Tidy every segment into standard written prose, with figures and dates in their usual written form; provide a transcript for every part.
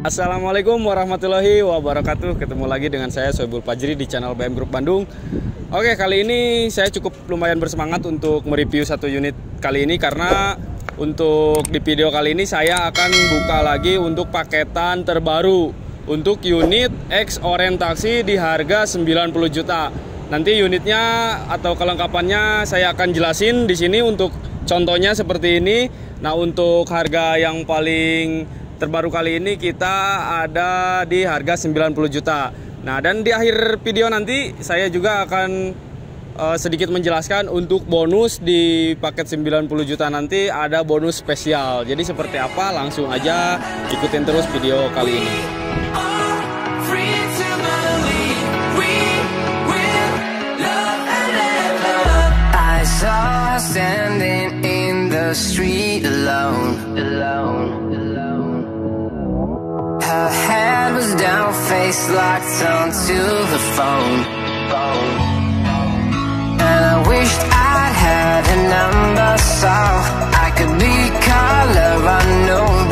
Assalamualaikum warahmatullahi wabarakatuh. Ketemu lagi dengan saya Soebul Fajri di channel BM Group Bandung. Oke, kali ini saya cukup lumayan bersemangat untuk mereview satu unit kali ini, karena untuk di video kali ini saya akan buka lagi untuk paketan terbaru untuk unit X Orange Taxi di harga 90 juta. Nanti unitnya atau kelengkapannya saya akan jelasin di sini untuk contohnya seperti ini. Nah, untuk harga yang paling terbaru kali ini kita ada di harga 90 juta. Nah, dan di akhir video nanti saya juga akan sedikit menjelaskan untuk bonus di paket 90 juta nanti ada bonus spesial. Jadi seperti apa? Langsung aja ikutin terus video kali ini. Standing in the street alone. Her head was down, face locked onto the phone. And I wished I had a number so I could be color unknown.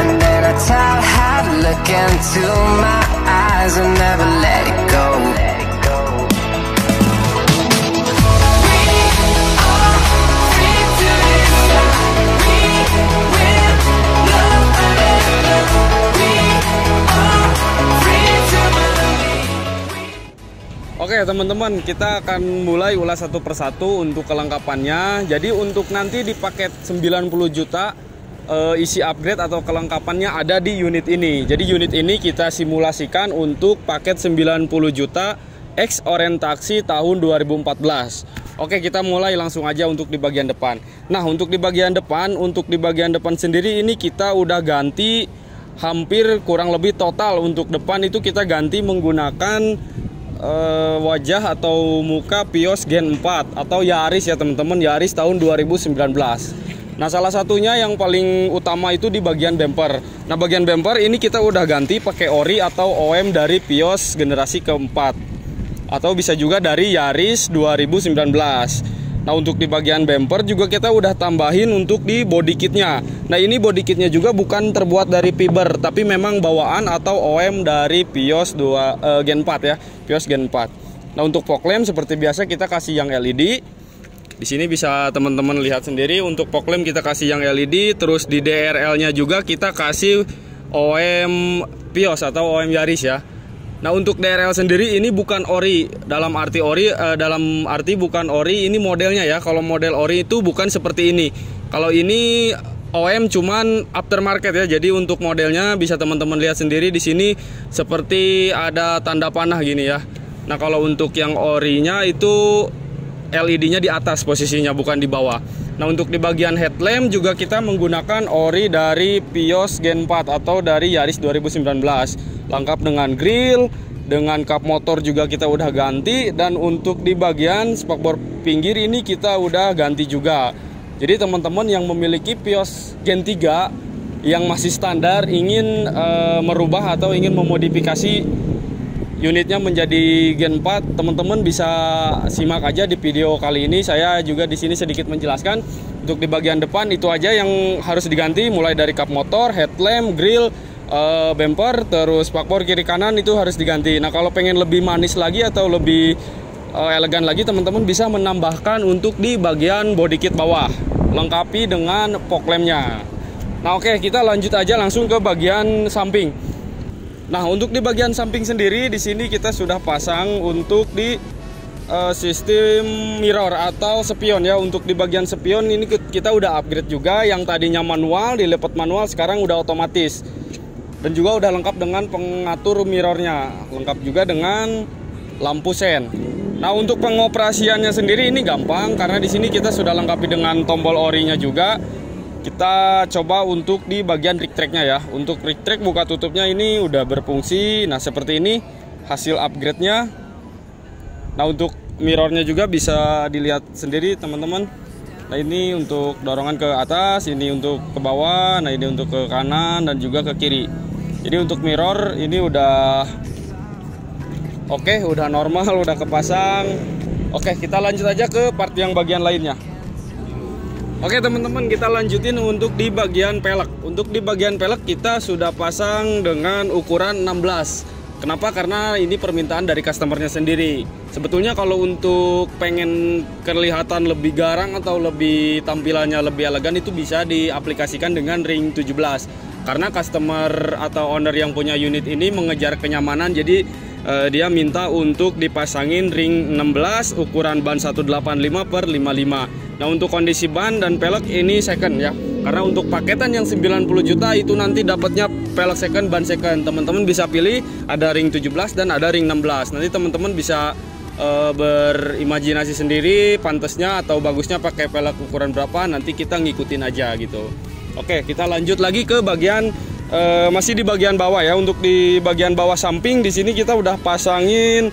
And then I tell her to look into my eyes and never let it go. Oke teman-teman, kita akan mulai ulas satu persatu untuk kelengkapannya. Jadi untuk nanti di paket 90 juta isi upgrade atau kelengkapannya ada di unit ini. Jadi unit ini kita simulasikan untuk paket 90 juta X Orange Taxi tahun 2014. Oke, kita mulai langsung aja untuk di bagian depan. Nah, untuk di bagian depan sendiri ini kita udah ganti hampir kurang lebih total. Untuk depan itu kita ganti menggunakan wajah atau muka Vios Gen 4 atau Yaris ya teman-teman, Yaris tahun 2019. Nah, salah satunya yang paling utama itu di bagian bumper. Nah, bagian bumper ini kita udah ganti pakai ori atau OM dari Vios generasi keempat, atau bisa juga dari Yaris 2019. Nah, untuk di bagian bumper juga kita udah tambahin untuk di body kitnya. Nah, ini body kitnya juga bukan terbuat dari fiber, tapi memang bawaan atau OM dari Vios Gen 4 ya, Vios Gen 4. Nah, untuk fog lamp seperti biasa kita kasih yang LED. Di sini bisa teman-teman lihat sendiri, untuk fog lamp kita kasih yang LED. Terus di DRL-nya juga kita kasih OM Vios atau OM Yaris ya. Nah, untuk DRL sendiri ini bukan ori, dalam arti bukan ori, ini modelnya ya. Kalau model ori itu bukan seperti ini. Kalau ini OM cuman aftermarket ya. Jadi untuk modelnya bisa teman-teman lihat sendiri di sini seperti ada tanda panah gini ya. Nah, kalau untuk yang orinya itu LED-nya di atas posisinya, bukan di bawah. Nah, untuk di bagian headlamp juga kita menggunakan ori dari Vios Gen 4 atau dari Yaris 2019. Lengkap dengan grill, dengan kap motor juga kita udah ganti. Dan untuk di bagian spakbor pinggir ini kita udah ganti juga. Jadi teman-teman yang memiliki Vios Gen 3 yang masih standar ingin merubah atau ingin memodifikasi unitnya menjadi Gen 4, teman-teman bisa simak aja di video kali ini. Saya juga di sini sedikit menjelaskan. Untuk di bagian depan itu aja yang harus diganti, mulai dari kap motor, headlamp, grill, bumper, terus spakbor kiri kanan itu harus diganti. Nah, kalau pengen lebih manis lagi atau lebih elegan lagi, teman-teman bisa menambahkan untuk di bagian body kit bawah, lengkapi dengan fog lamp-nya. Nah, oke, kita lanjut aja langsung ke bagian samping. Nah, untuk di bagian samping sendiri di sini kita sudah pasang untuk di sistem mirror atau spion ya. Untuk di bagian spion ini kita udah upgrade juga, yang tadinya manual dilipat manual sekarang udah otomatis. Dan juga udah lengkap dengan pengatur mirrornya, lengkap juga dengan lampu sen. Nah, untuk pengoperasiannya sendiri ini gampang karena di sini kita sudah lengkapi dengan tombol orinya juga. Kita coba untuk di bagian rig tracknya ya. Untuk rig track buka tutupnya ini udah berfungsi. Nah, seperti ini hasil upgrade-nya. Nah, untuk mirrornya juga bisa dilihat sendiri teman-teman. Nah, ini untuk dorongan ke atas, ini untuk ke bawah, nah ini untuk ke kanan dan juga ke kiri. Jadi untuk mirror ini udah oke, udah normal, udah kepasang. Oke, kita lanjut aja ke part yang bagian lainnya. Oke teman-teman, kita lanjutin untuk di bagian pelek. Untuk di bagian pelek kita sudah pasang dengan ukuran 16. Kenapa? Karena ini permintaan dari customernya sendiri. Sebetulnya kalau untuk pengen kelihatan lebih garang atau lebih tampilannya lebih elegan, itu bisa diaplikasikan dengan ring 17. Karena customer atau owner yang punya unit ini mengejar kenyamanan, jadi dia minta untuk dipasangin ring 16 ukuran ban 185/55. Nah, untuk kondisi ban dan pelek ini second ya. Karena untuk paketan yang 90 juta itu nanti dapatnya pelek second, ban second. Teman-teman bisa pilih ada ring 17 dan ada ring 16. Nanti teman-teman bisa berimajinasi sendiri pantasnya atau bagusnya pakai pelek ukuran berapa, nanti kita ngikutin aja gitu. Oke, kita lanjut lagi ke bagian masih di bagian bawah ya. Untuk di bagian bawah samping di sini kita udah pasangin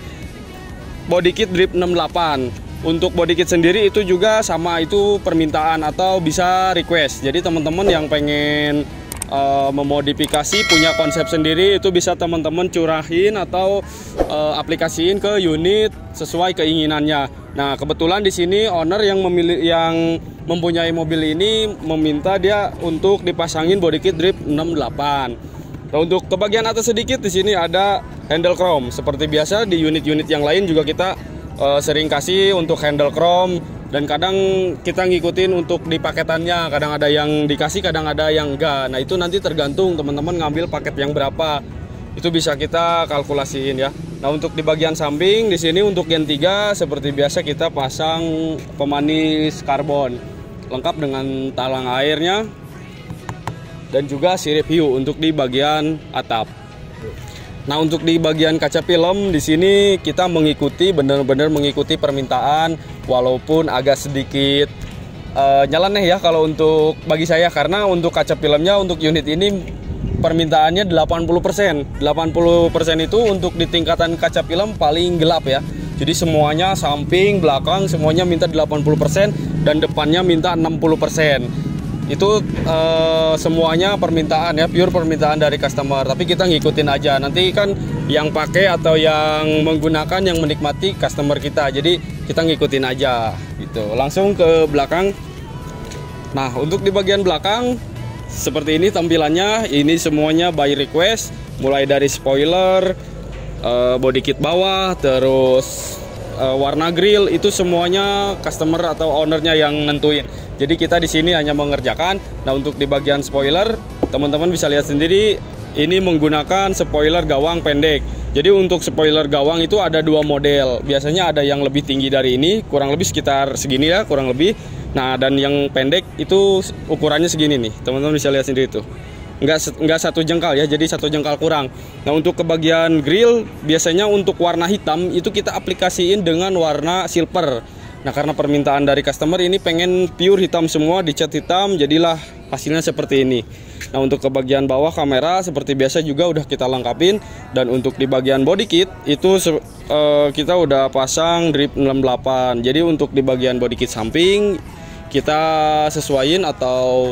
body kit drip 68. Untuk body kit sendiri itu juga sama, itu permintaan atau bisa request. Jadi teman-teman yang pengen memodifikasi, punya konsep sendiri, itu bisa teman-teman curahin atau aplikasiin ke unit sesuai keinginannya. Nah, kebetulan di sini owner yang mempunyai mobil ini meminta dia untuk dipasangin body kit drip 68. Nah, untuk ke bagian atas sedikit di sini ada handle chrome. Seperti biasa di unit-unit yang lain juga kita sering kasih untuk handle chrome, dan kadang kita ngikutin untuk di paketannya, kadang ada yang dikasih, kadang ada yang enggak. Nah, itu nanti tergantung teman-teman ngambil paket yang berapa, itu bisa kita kalkulasiin ya. Nah, untuk di bagian samping di sini untuk gen 3 seperti biasa kita pasang pemanis karbon lengkap dengan talang airnya dan juga sirip hiu untuk di bagian atap. Nah, untuk di bagian kaca film di sini kita benar-benar mengikuti permintaan, walaupun agak sedikit nyeleneh ya kalau untuk bagi saya, karena untuk kaca filmnya untuk unit ini permintaannya 80%. 80% itu untuk di tingkatan kaca film paling gelap ya. Jadi semuanya samping, belakang semuanya minta 80% dan depannya minta 60%. Itu semuanya permintaan ya, pure permintaan dari customer, tapi kita ngikutin aja. Nanti kan yang pakai atau yang menggunakan, yang menikmati customer kita, jadi kita ngikutin aja gitu. Langsung ke belakang. Nah, untuk di bagian belakang seperti ini tampilannya. Ini semuanya by request, mulai dari spoiler, body kit bawah, terus warna grill, itu semuanya customer atau ownernya yang nentuin. Jadi kita di sini hanya mengerjakan. Nah, untuk di bagian spoiler, teman-teman bisa lihat sendiri, ini menggunakan spoiler gawang pendek. Jadi untuk spoiler gawang itu ada dua model. Biasanya ada yang lebih tinggi dari ini, kurang lebih sekitar segini ya, kurang lebih. Nah, dan yang pendek itu ukurannya segini nih. Teman-teman bisa lihat sendiri tuh. Enggak satu jengkal ya, jadi satu jengkal kurang. Nah, untuk ke bagian grill, biasanya untuk warna hitam itu kita aplikasiin dengan warna silver. Nah, karena permintaan dari customer ini pengen pure hitam semua, dicat hitam, jadilah hasilnya seperti ini. Nah, untuk ke bagian bawah kamera seperti biasa juga udah kita lengkapin. Dan untuk di bagian body kit itu kita udah pasang drip 68. Jadi untuk di bagian body kit samping kita sesuaiin atau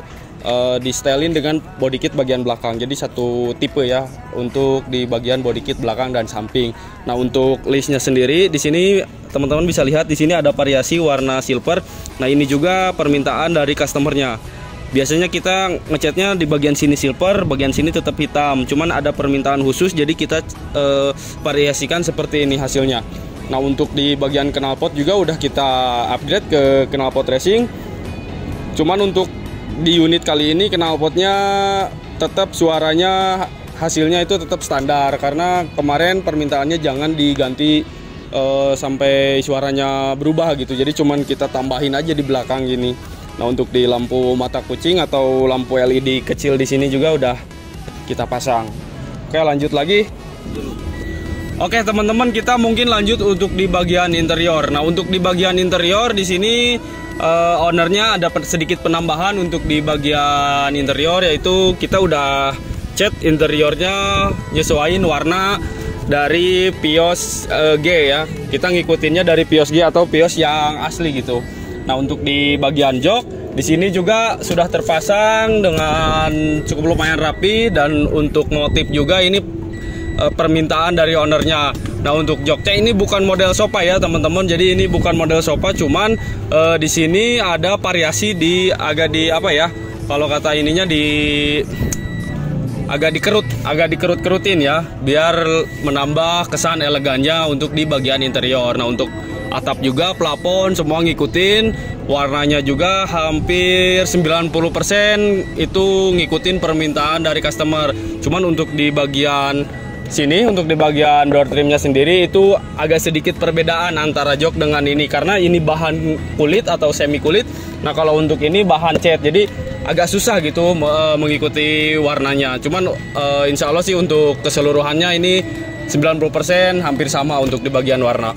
di stylein dengan body kit bagian belakang. Jadi satu tipe ya untuk di bagian body kit belakang dan samping. Nah, untuk listnya sendiri di sini teman-teman bisa lihat di sini ada variasi warna silver. Nah, ini juga permintaan dari customernya. Biasanya kita ngecatnya di bagian sini silver, bagian sini tetap hitam. Cuman ada permintaan khusus, jadi kita variasikan seperti ini hasilnya. Nah, untuk di bagian knalpot juga udah kita upgrade ke knalpot racing. Cuman untuk di unit kali ini knalpotnya tetap suaranya hasilnya itu tetap standar, karena kemarin permintaannya jangan diganti sampai suaranya berubah gitu. Jadi cuman kita tambahin aja di belakang gini. Nah, untuk di lampu mata kucing atau lampu LED kecil di sini juga udah kita pasang. Oke, lanjut lagi. Oke, teman-teman, kita mungkin lanjut untuk di bagian interior. Nah, untuk di bagian interior di sini ownernya ada sedikit penambahan untuk di bagian interior, yaitu kita udah cat interiornya nyesuaiin warna dari Vios G ya. Kita ngikutinnya dari Vios G atau Vios yang asli gitu. Nah, untuk di bagian jok di sini juga sudah terpasang dengan cukup lumayan rapi, dan untuk motif juga ini permintaan dari ownernya. Nah untuk joknya ini bukan model sofa ya teman-teman. Jadi ini bukan model sofa, cuman di sini ada variasi di agak di apa ya? Kalau kata ininya agak dikerut-kerutin ya, biar menambah kesan elegannya untuk di bagian interior. Nah untuk atap juga, plafon semua ngikutin, warnanya juga hampir 90% itu ngikutin permintaan dari customer. Cuman untuk di bagian sini, untuk di bagian door trimnya sendiri itu agak sedikit perbedaan antara jok dengan ini, karena ini bahan kulit atau semi kulit. Nah kalau untuk ini bahan cat, jadi agak susah gitu mengikuti warnanya. Cuman insya Allah sih untuk keseluruhannya ini 90% hampir sama untuk di bagian warna.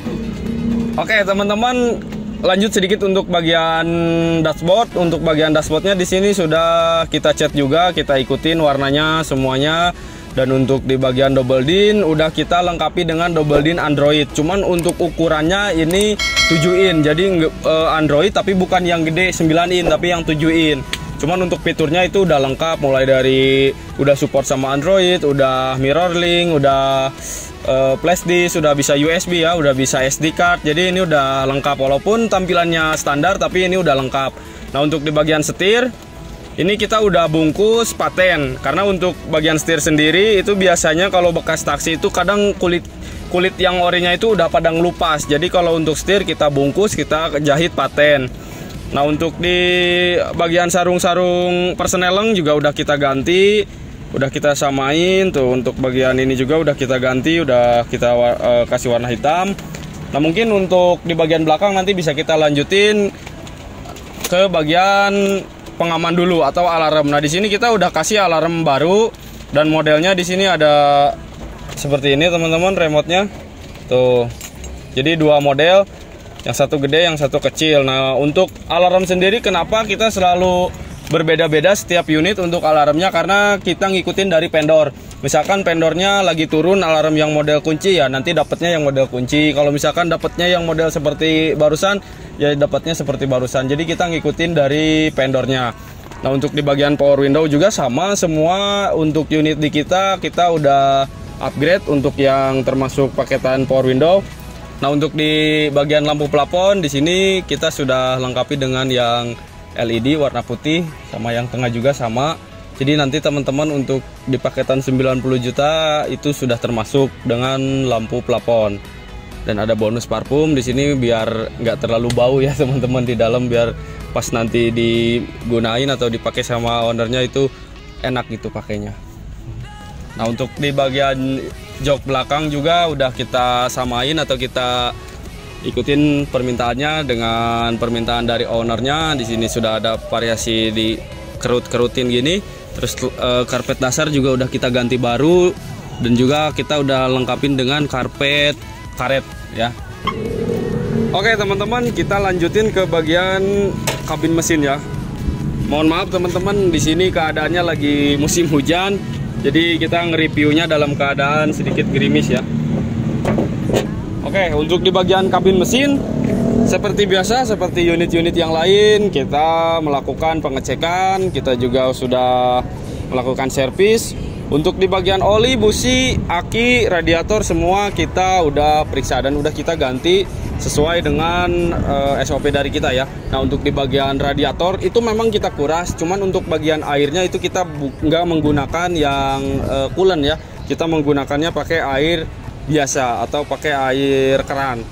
Oke teman-teman, lanjut sedikit untuk bagian dashboard. Untuk bagian dashboardnya di sini sudah kita cat juga, kita ikutin warnanya semuanya. Dan untuk di bagian double din udah kita lengkapi dengan double din Android. Cuman untuk ukurannya ini 7 in. Jadi Android tapi bukan yang gede 9 in tapi yang 7 in. Cuman untuk fiturnya itu udah lengkap, mulai dari udah support sama Android, udah mirror link, udah flash disk, udah bisa USB ya, udah bisa SD card. Jadi ini udah lengkap, walaupun tampilannya standar tapi ini udah lengkap. Nah untuk di bagian setir ini kita udah bungkus paten, karena untuk bagian setir sendiri itu biasanya kalau bekas taksi itu kadang kulit yang orinya itu udah pada ngelupas. Jadi kalau untuk setir kita bungkus, kita jahit paten. Nah untuk di bagian sarung-sarung persneleng juga udah kita ganti, udah kita samain tuh. Untuk bagian ini juga udah kita ganti, udah kita kasih warna hitam. Nah mungkin untuk di bagian belakang nanti bisa kita lanjutin ke bagian pengaman dulu atau alarm. Nah di sini kita udah kasih alarm baru dan modelnya di sini ada seperti ini teman-teman, remote-nya tuh. Jadi dua model, yang satu gede, yang satu kecil. Nah untuk alarm sendiri kenapa kita selalu berbeda-beda setiap unit untuk alarmnya, karena kita ngikutin dari vendor. Misalkan vendornya lagi turun alarm yang model kunci, ya nanti dapatnya yang model kunci. Kalau misalkan dapatnya yang model seperti barusan, ya dapatnya seperti barusan. Jadi kita ngikutin dari vendornya. Nah untuk di bagian power window juga sama semua. Untuk unit di kita udah upgrade untuk yang termasuk paketan power window. Nah untuk di bagian lampu plafon di sini kita sudah lengkapi dengan yang LED warna putih, sama yang tengah juga sama. Jadi nanti teman-teman untuk di paketan 90 juta itu sudah termasuk dengan lampu plafon. Dan ada bonus parfum di sini biar nggak terlalu bau ya teman-teman di dalam, biar pas nanti digunain atau dipakai sama ownernya itu enak gitu pakainya. Nah untuk di bagian jok belakang juga udah kita samain atau kita ikutin permintaannya dengan permintaan dari ownernya. Di sini sudah ada variasi di kerut-kerutin gini. Terus karpet dasar juga udah kita ganti baru, dan juga kita udah lengkapin dengan karpet karet ya. Oke teman-teman, kita lanjutin ke bagian kabin mesin ya. Mohon maaf teman-teman, di sini keadaannya lagi musim hujan. Jadi kita nge-reviewnya dalam keadaan sedikit gerimis ya. Oke, untuk di bagian kabin mesin seperti biasa, seperti unit-unit yang lain, kita melakukan pengecekan, kita juga sudah melakukan servis. Untuk di bagian oli, busi, aki, radiator semua kita udah periksa dan udah kita ganti sesuai dengan SOP dari kita ya. Nah untuk di bagian radiator itu memang kita kuras, cuman untuk bagian airnya itu kita nggak menggunakan yang coolant ya. Kita menggunakannya pakai air biasa atau pakai air keran.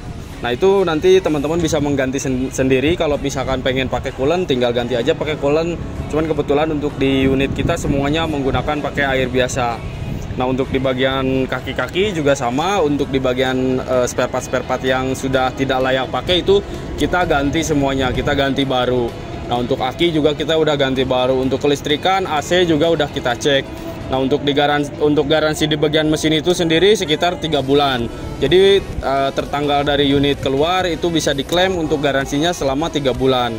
Nah itu nanti teman-teman bisa mengganti sendiri. Kalau misalkan pengen pakai coolant tinggal ganti aja pakai coolant. Cuman kebetulan untuk di unit kita semuanya menggunakan pakai air biasa. Nah untuk di bagian kaki-kaki juga sama. Untuk di bagian spare part yang sudah tidak layak pakai itu kita ganti semuanya, kita ganti baru. Nah untuk aki juga kita udah ganti baru. Untuk kelistrikan AC juga udah kita cek. Nah untuk garansi di bagian mesin itu sendiri sekitar 3 bulan. Jadi tertanggal dari unit keluar itu bisa diklaim untuk garansinya selama 3 bulan.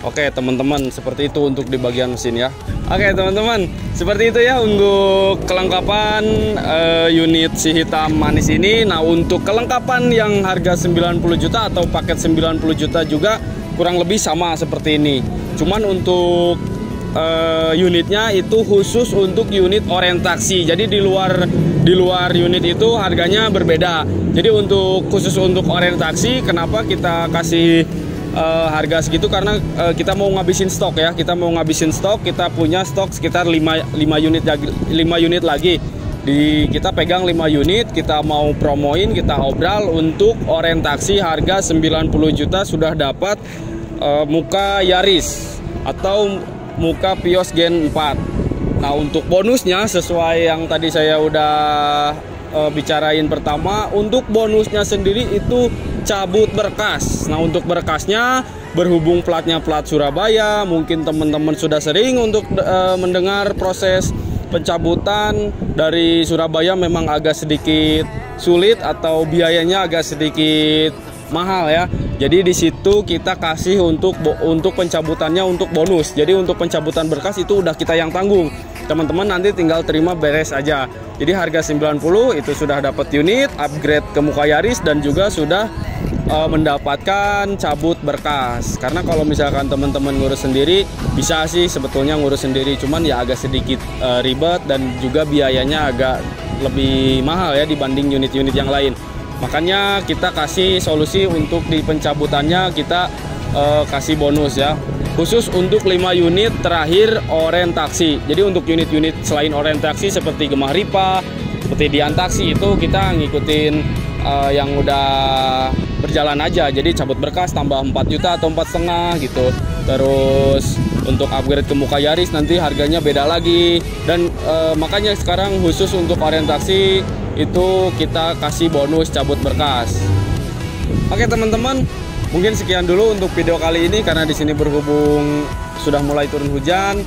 Oke teman-teman, seperti itu untuk di bagian mesin ya. Oke teman-teman, seperti itu ya untuk kelengkapan unit si hitam manis ini. Nah untuk kelengkapan yang harga 90 juta atau paket 90 juta juga kurang lebih sama seperti ini. Cuman untuk unitnya itu khusus untuk unit orientasi. Jadi di luar unit itu harganya berbeda. Jadi khusus untuk orientasi, kenapa kita kasih harga segitu? Karena kita mau ngabisin stok ya. Kita mau ngabisin stok. Kita punya stok sekitar 5 unit lagi. Kita pegang 5 unit, kita mau promoin, kita obral untuk orientasi harga 90 juta sudah dapat muka Yaris atau muka Vios Gen 4. Nah, untuk bonusnya sesuai yang tadi saya udah bicarain pertama, untuk bonusnya sendiri itu cabut berkas. Nah, untuk berkasnya berhubung platnya plat Surabaya, mungkin teman-teman sudah sering untuk mendengar proses pencabutan dari Surabaya memang agak sedikit sulit atau biayanya agak sedikit mahal ya. Jadi di situ kita kasih untuk pencabutannya untuk bonus. Jadi untuk pencabutan berkas itu udah kita yang tanggung. Teman-teman nanti tinggal terima beres aja. Jadi harga 90 itu sudah dapat unit, upgrade ke muka Yaris dan juga sudah mendapatkan cabut berkas. Karena kalau misalkan teman-teman ngurus sendiri bisa sih sebetulnya ngurus sendiri, cuman ya agak sedikit ribet dan juga biayanya agak lebih mahal ya dibanding unit-unit yang lain. Makanya kita kasih solusi untuk di pencabutannya, kita kasih bonus ya. Khusus untuk 5 unit terakhir orientasi. Jadi untuk unit-unit selain orientasi seperti Gemah Ripa, seperti Diantaksi itu kita ngikutin yang udah berjalan aja. Jadi cabut berkas tambah 4 juta atau 4,5 gitu. Terus untuk upgrade ke muka Yaris nanti harganya beda lagi. Dan makanya sekarang khusus untuk orientasi itu kita kasih bonus cabut berkas. Oke teman-teman, mungkin sekian dulu untuk video kali ini karena di sini berhubung sudah mulai turun hujan,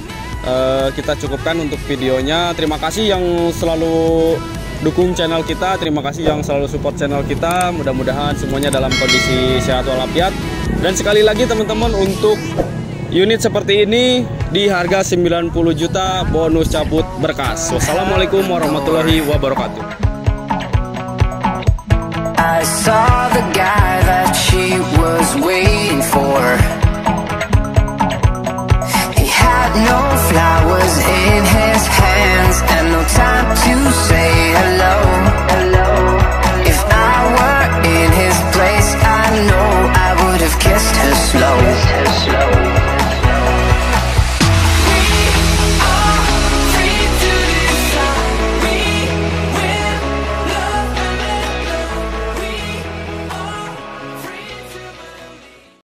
kita cukupkan untuk videonya. Terima kasih yang selalu dukung channel kita, terima kasih yang selalu support channel kita. Mudah-mudahan semuanya dalam kondisi sehat walafiat. Dan sekali lagi teman-teman, untuk unit seperti ini di harga 90 juta bonus cabut berkas. Wassalamualaikum warahmatullahi wabarakatuh. I saw the guy that she was waiting for. He had no flowers in